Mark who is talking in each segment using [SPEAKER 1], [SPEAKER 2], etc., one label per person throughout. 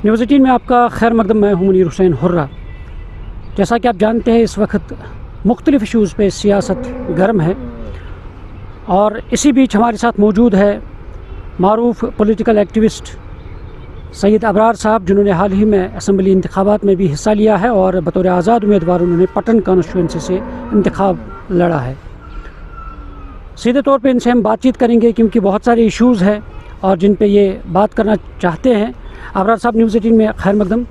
[SPEAKER 1] News 18 में आपका खैर मकदम। मैं हूं मुनीर हुसैन हुर्रा। जैसा कि आप जानते हैं, इस वक्त मुख्तलिफ़ इशूज़ पे सियासत गर्म है और इसी बीच हमारे साथ मौजूद है मारूफ पॉलिटिकल एक्टिविस्ट सैयद अबरार साहब, जिन्होंने हाल ही में असम्बली इंतखाबात में भी हिस्सा लिया है और बतौर आज़ाद उम्मीदवार उन्होंने पटन कॉन्स्टिट्यूंसी से इंतखाब लड़ा है। सीधे तौर पे इनसे हम बातचीत करेंगे क्योंकि बहुत सारे इश्यूज़ हैं और जिन पे ये बात करना चाहते हैं। अबरार साहब, न्यूज़ 18 में खैर मकदम।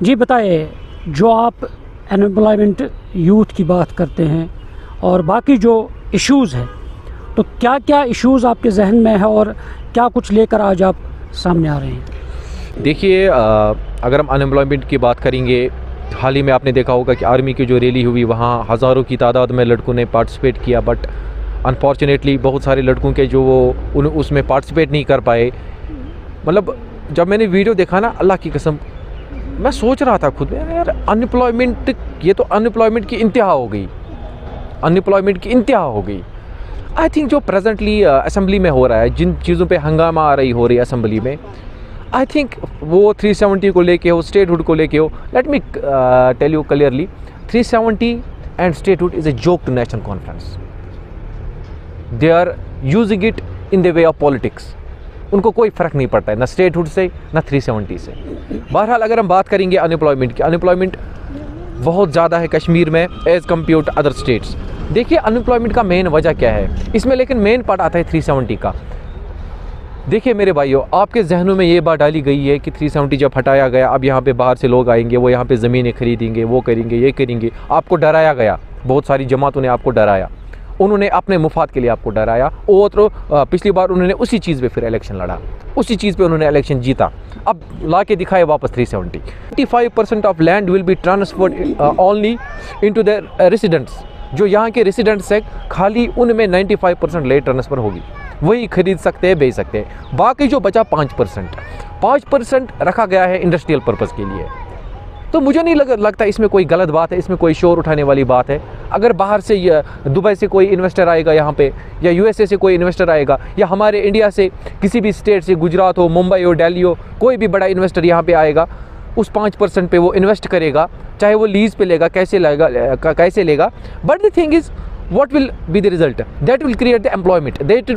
[SPEAKER 1] जी बताइए, जो आप अनएम्प्लॉयमेंट यूथ की बात करते हैं और बाकी जो इश्यूज़ हैं, तो क्या क्या इश्यूज़ आपके जहन में है और क्या कुछ लेकर आज आप सामने आ रहे हैं?
[SPEAKER 2] देखिए, अगर हम अनएम्प्लॉयमेंट की बात करेंगे, हाल ही में आपने देखा होगा कि आर्मी की जो रैली हुई वहाँ हज़ारों की तादाद में लड़कों ने पार्टिसिपेट किया, बट अनफॉर्चुनेटली बहुत सारे लड़कों के जो वो उसमें पार्टिसिपेट नहीं कर पाए। मतलब जब मैंने वीडियो देखा ना, अल्लाह की कसम, मैं सोच रहा था खुद में, यार अनएम्प्लॉयमेंट, ये तो अनएम्प्लॉयमेंट की इंतहा हो गई, अनएम्प्लॉयमेंट की इंतहा हो गई। आई थिंक जो प्रेजेंटली असम्बली में हो रहा है, जिन चीज़ों पे हंगामा आ रही हो रही है असम्बली में, आई थिंक वो 370 को लेके हो, स्टेटहुड को लेके हो। Let me tell you clearly, 370 and statehood is a joke to national conference. They are using it in the way of politics. उनको कोई फ़र्क नहीं पड़ता है, ना स्टेटहुड से ना 370 से। बहरहाल अगर हम बात करेंगे अनएम्प्लॉयमेंट की, अनएम्प्लॉयमेंट बहुत ज़्यादा है कश्मीर में as compare to other states. देखिए अनएम्प्लॉयमेंट का मेन वजह क्या है इसमें, लेकिन मेन पार्ट आता है 370 का। देखिए मेरे भाइयों, आपके जहनों में ये बात डाली गई है कि 370 जब हटाया गया, अब यहाँ पे बाहर से लोग आएंगे, वो यहाँ पे ज़मीनें खरीदेंगे, वो करेंगे, ये करेंगे। आपको डराया गया, बहुत सारी जमातों ने आपको डराया, उन्होंने अपने मुफाद के लिए आपको डराया। और तो पिछली बार उन्होंने उसी चीज़ पे फिर इलेक्शन लड़ा, उसी चीज़ पे उन्होंने इलेक्शन जीता, अब ला के दिखाए वापस 370। 95% of land will be transferred only into the residents. जो यहाँ के रेसिडेंट्स हैं, खाली उनमें 95% लैंड ट्रांसफ़र होगी, वही खरीद सकते हैं, बेच सकते हैं। बाकी जो बचा 5% रखा गया है इंडस्ट्रियल पर्पज़ के लिए। तो मुझे नहीं लगता इसमें कोई गलत बात है, इसमें कोई शोर उठाने वाली बात है। अगर बाहर से दुबई से कोई इन्वेस्टर आएगा यहाँ पे, या यूएसए से कोई इन्वेस्टर आएगा, या हमारे इंडिया से किसी भी स्टेट से, गुजरात हो, मुंबई हो, दिल्ली हो, कोई भी बड़ा इन्वेस्टर यहाँ पे आएगा, उस 5% पे वो इन्वेस्ट करेगा, चाहे वो लीज़ पे लेगा, कैसे लेगा। But the thing is, what will be the result? That will create the employment, that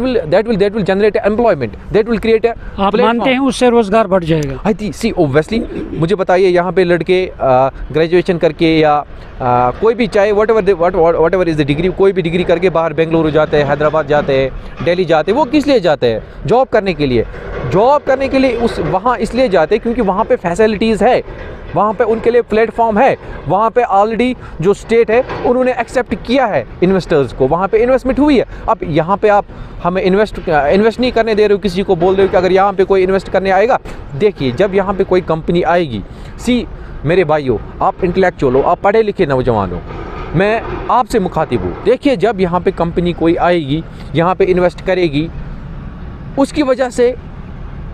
[SPEAKER 2] will generate employment, that will create a
[SPEAKER 1] आप मानते हैं उससे रोज़गार बढ़ जाएगा?
[SPEAKER 2] आई थी सी ओब्वियसली। मुझे बताइए, यहाँ पे लड़के ग्रेजुएशन करके या कोई भी, चाहे what ever is the degree, कोई भी डिग्री करके बाहर बेंगलुरु जाते हैं, हैदराबाद जाते हैं, दिल्ली जाते हैं। वो किस लिए जाते हैं? जॉब करने के लिए। जॉब करने के लिए उस वहाँ इसलिए जाते हैं क्योंकि वहाँ पे फैसिलिटीज़ है, वहाँ पे उनके लिए प्लेटफॉर्म है, वहाँ पे ऑलरेडी जो स्टेट है उन्होंने एक्सेप्ट किया है इन्वेस्टर्स को, वहाँ पे इन्वेस्टमेंट हुई है। अब यहाँ पे आप हमें इन्वेस्ट नहीं करने दे रहे हो, किसी को बोल रहे हो कि अगर यहाँ पे कोई इन्वेस्ट करने आएगा। देखिए, जब यहाँ पे कोई कंपनी आएगी, मेरे भाइयों, आप इंटेलेक्चुअल हो, आप पढ़े लिखे नौजवान हो, मैं आपसे मुखातिब हूँ। देखिए, जब यहाँ पे कंपनी कोई आएगी, यहाँ पे इन्वेस्ट करेगी, उसकी वजह से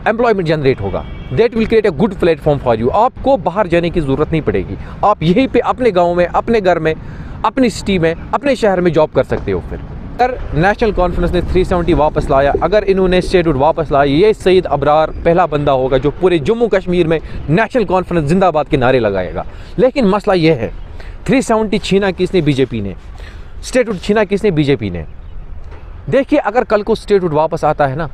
[SPEAKER 2] एम्प्लॉयमेंट जनरेट होगा। That will create a good platform for you. आपको बाहर जाने की ज़रूरत नहीं पड़ेगी, आप यहीं पे अपने गांव में, अपने घर में, अपनी सिटी में, अपने शहर में जॉब कर सकते हो। फिर अगर नेशनल कॉन्फ्रेंस ने 370 वापस लाया, अगर इन्होंने स्टेटहुड वापस लाया, ये सैयद अबरार पहला बंदा होगा जो पूरे जम्मू कश्मीर में नेशनल कॉन्फ्रेंस जिंदाबाद के नारे लगाएगा। लेकिन मसला ये है, 370 छीना किसने? बीजेपी ने। स्टेटहुड छीना किसने? बीजेपी ने। देखिए, अगर कल को स्टेटहुड वापस आता है ना,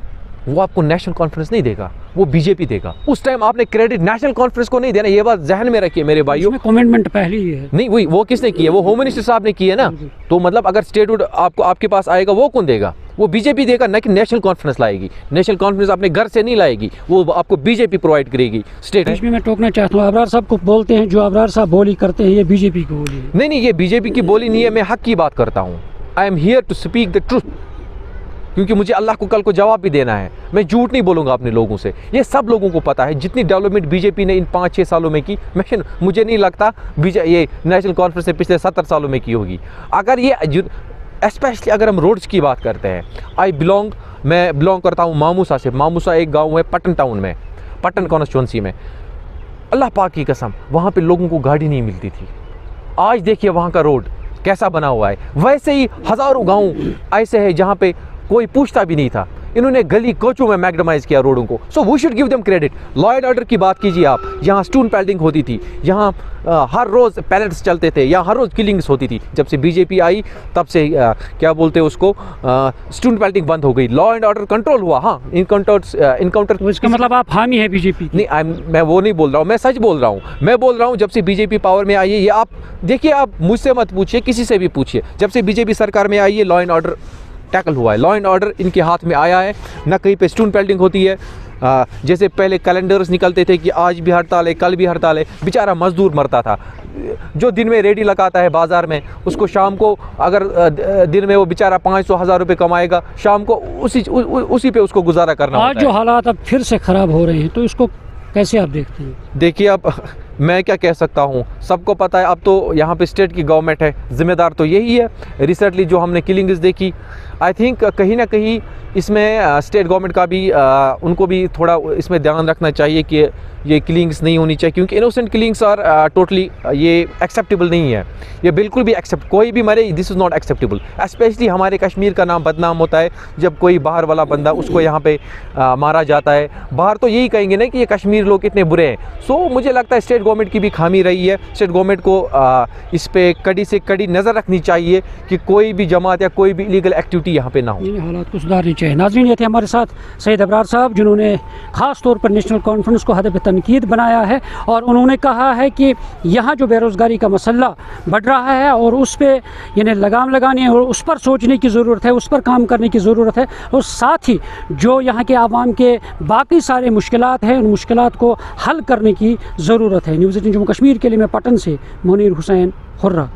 [SPEAKER 2] वो आपको नेशनल कॉन्फ्रेंस नहीं देगा, वो बीजेपी देगा। उस टाइम आपने क्रेडिट नेशनल कॉन्फ्रेंस को नहीं देना, ये बात जहन में रखिए मेरे भाइयों।
[SPEAKER 1] कमिटमेंट पहले ही है।
[SPEAKER 2] नहीं, वही वो किसने की है? वो होम मिनिस्टर साहब ने की है ना। तो मतलब अगर स्टेटहुड आपके पास आएगा, वो कौन देगा? वो बीजेपी देगा, ना कि नेशनल कॉन्फ्रेंस लाएगी। नेशनल कॉन्फ्रेंस अपने घर से नहीं लाएगी, वो आपको बीजेपी प्रोवाइड करेगी। स्टेट
[SPEAKER 1] इसमें मैं टोकना चाहता हूँ, अबरार साहब को बोलते हैं, जो अबरार साहब बोली करते हैं, ये बीजेपी की बोली है।
[SPEAKER 2] नहीं, ये बीजेपी की बोली नहीं है, मैं हक की बात करता हूँ। I am here to speak the truth, क्योंकि मुझे अल्लाह को कल को जवाब भी देना है। मैं झूठ नहीं बोलूँगा अपने लोगों से। ये सब लोगों को पता है, जितनी डेवलपमेंट बीजेपी ने इन 5-6 सालों में की, मुझे नहीं लगता ये नेशनल कॉन्फ्रेंस से पिछले 70 सालों में की होगी। अगर ये स्पेशली अगर हम रोड्स की बात करते हैं, मैं बिलोंग करता हूँ मामूसा से। मामूसा एक गाँव है पटन टाउन में, पटन कॉन्स्टिट्यूंसी में। अल्लाह पाक की कसम, वहाँ पर लोगों को गाड़ी नहीं मिलती थी। आज देखिए वहाँ का रोड कैसा बना हुआ है। वैसे ही हज़ारों गाँव ऐसे हैं जहाँ पे कोई पूछता भी नहीं था। इन्होंने गली कोचों में मैग्डमाइज किया रोडों को। So we should give them credit. Law and order की बात कीजिए आप, यहाँ स्टोन पेल्टिंग होती थी, यहाँ हर रोज़ पैलेट्स चलते थे, यहाँ हर रोज़ किलिंग्स होती थी। जब से बीजेपी आई तब से क्या बोलते हैं उसको, स्टोन पेल्टिंग बंद हो गई, लॉ एंड ऑर्डर कंट्रोल हुआ। हाँ, इनकाउंटर
[SPEAKER 1] तो इसका मतलब आप हामी है बीजेपी?
[SPEAKER 2] नहीं, मैं वो नहीं बोल रहा हूँ, मैं सच बोल रहा हूँ। मैं बोल रहा हूँ जब से बीजेपी पावर में आई है, ये आप देखिए, आप मुझसे मत पूछिए, किसी से भी पूछिए, जब से बीजेपी सरकार में आई है लॉ एंड ऑर्डर टैकल हुआ है, लॉ एंड ऑर्डर इनके हाथ में आया है। ना कहीं पे स्टोन पेल्टिंग होती है, जैसे पहले कैलेंडर्स निकलते थे कि आज भी हड़ताल है, कल भी हड़ताल है, बेचारा मजदूर मरता था। जो दिन में रेडी लगाता है बाज़ार में, उसको शाम को अगर दिन में वो बेचारा 500-1000 रुपये कमाएगा, शाम को उसी पे उसको गुजारा करना होता है।
[SPEAKER 1] आज जो हालात अब फिर से ख़राब हो रहे हैं, तो इसको कैसे आप देखते हैं?
[SPEAKER 2] देखिए, अब मैं क्या कह सकता हूँ, सबको पता है अब तो यहाँ पे स्टेट की गवर्नमेंट है, ज़िम्मेदार तो यही है। रिसेंटली जो हमने किलिंग्स देखी, आई थिंक कहीं ना कहीं इसमें स्टेट गवर्नमेंट का भी उनको भी थोड़ा इसमें ध्यान रखना चाहिए कि ये किलिंग्स नहीं होनी चाहिए, क्योंकि इनोसेंट किलिंग्स आर टोटली ये एक्सेप्टेबल नहीं है, ये बिल्कुल भी कोई भी मरे, this is not acceptable. Specially हमारे कश्मीर का नाम बदनाम होता है जब कोई बाहर वाला बंदा उसको यहाँ पे मारा जाता है। बाहर तो यही कहेंगे ना कि ये कश्मीर लोग कितने बुरे हैं। सो मुझे लगता है स्टेट गवर्नमेंट की भी खामी रही है। स्टेट गवर्नमेंट को इस पर कड़ी से कड़ी नज़र रखनी चाहिए कि कोई भी जमात या कोई भी इलीगल एक्टिविटी यहाँ पे ना हो।
[SPEAKER 1] इन हालात को सुधारनी चाहिए। नाज़रीन, ये थे हमारे साथ सैयद अबरार साहब, जिन्होंने ख़ास तौर पर नेशनल कॉन्फ्रेंस को हदफ तनकीद बनाया है, और उन्होंने कहा है कि यहाँ जो बेरोज़गारी का मसला बढ़ रहा है और उस पर यानी लगाम लगानी है और उस पर सोचने की ज़रूरत है, उस पर काम करने की ज़रूरत है, और साथ ही जो यहाँ के आवाम के बाकी सारे मुश्किलात हैं, उन मुश्किलात को हल करने की ज़रूरत है। न्यूज़ 18 जम्मू कश्मीर के लिए मैं पटन से मुनीर हुसैन हुर्रा।